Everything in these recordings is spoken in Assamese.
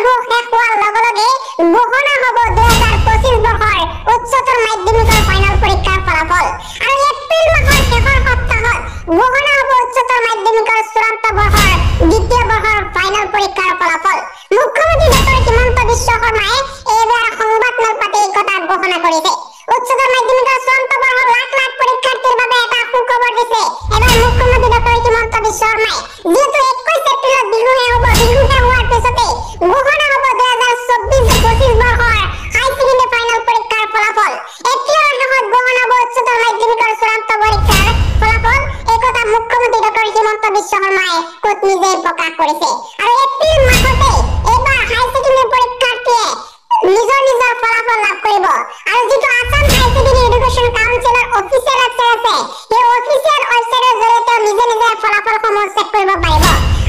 বিহু শেষ হোৱাৰ লগে লগে ঘোষণা হ'ব 2025 বৰ্ষৰ উচ্চতৰ মাধ্যমিকৰ ফাইনেল পৰীক্ষাৰ ফলাফল আৰু এপ্ৰিল মাহৰ শেষৰ সপ্তাহত ঘোষণা হ'ব উচ্চতৰ মাধ্যমিকৰ চূড়ান্ত বৰ্ষৰ দ্বিতীয় বৰ্ষৰ ফাইনেল পৰীক্ষাৰ ফলাফল মুখ্যমন্ত্ৰী ডক্টৰ হিমন্ত বিশ্ব শৰ্মাই এইবাৰ সংবাদমেল পাতি এই কথা ঘোষণা কৰিছে উচ্চতৰ মাধ্যমিকৰ চূড়ান্ত বৰ্ষৰ লাখ লাখ পৰীক্ষাৰ্থীৰ বাবে এটা সুখবৰ দিছে এবাৰ মুখ্যমন্ত্ৰী ডক্টৰ হিমন্ত বিশ্ব শৰ্মাই যেহেতু 21 এপ্ৰিলত বিহু শেষ হোৱাৰ পিছতে ঘোষণা হ'ব 2024-25 বৰ্ষৰ হাই ছেকেণ্ডাৰী ফাইনেল পৰীক্ষাৰ ফলাফল এপ্ৰিলৰ শেষত ঘোষণা হ'ব উচ্চতৰ মাধ্যমিকৰ চূড়ান্ত পৰীক্ষাৰ ফলাফল এই কথা মুখ্যমন্ত্ৰী ডক্টৰ হিমন্ত বিশ্ব শৰ্মাই কোট নিজেই প্ৰকাশ কৰিছে আৰু এপ্ৰিল মাহতে এইবাৰ হাই ছেকেণ্ডাৰী পৰীক্ষাৰ্থীয়ে নিজৰ ফলাফল লাভ কৰিব আৰু যিটো আসাম হাই ছেকেণ্ডাৰী এডুকেশ্যন কাউন্সিলৰ অফিচিয়েল ৱেবছাইট আছে সেই অফিচিয়েল ৱেবছাইটৰ জৰিয়তে নিজে ফলাফলসমূহ চেক কৰিব পাৰিব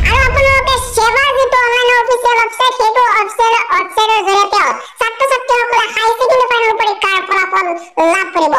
আৰু আপোনালোকে সেৱাৰ যিটো অনলাইন অফিচিয়েল ৱেবছাইট সেইটো ৱেবছাইটৰ জৰিয়তে ছাত্ৰ-ছাত্ৰীসকলে হাই ছেকেণ্ডাৰী ফাইনেল পৰীক্ষাৰ ফলাফল লাভ কৰিব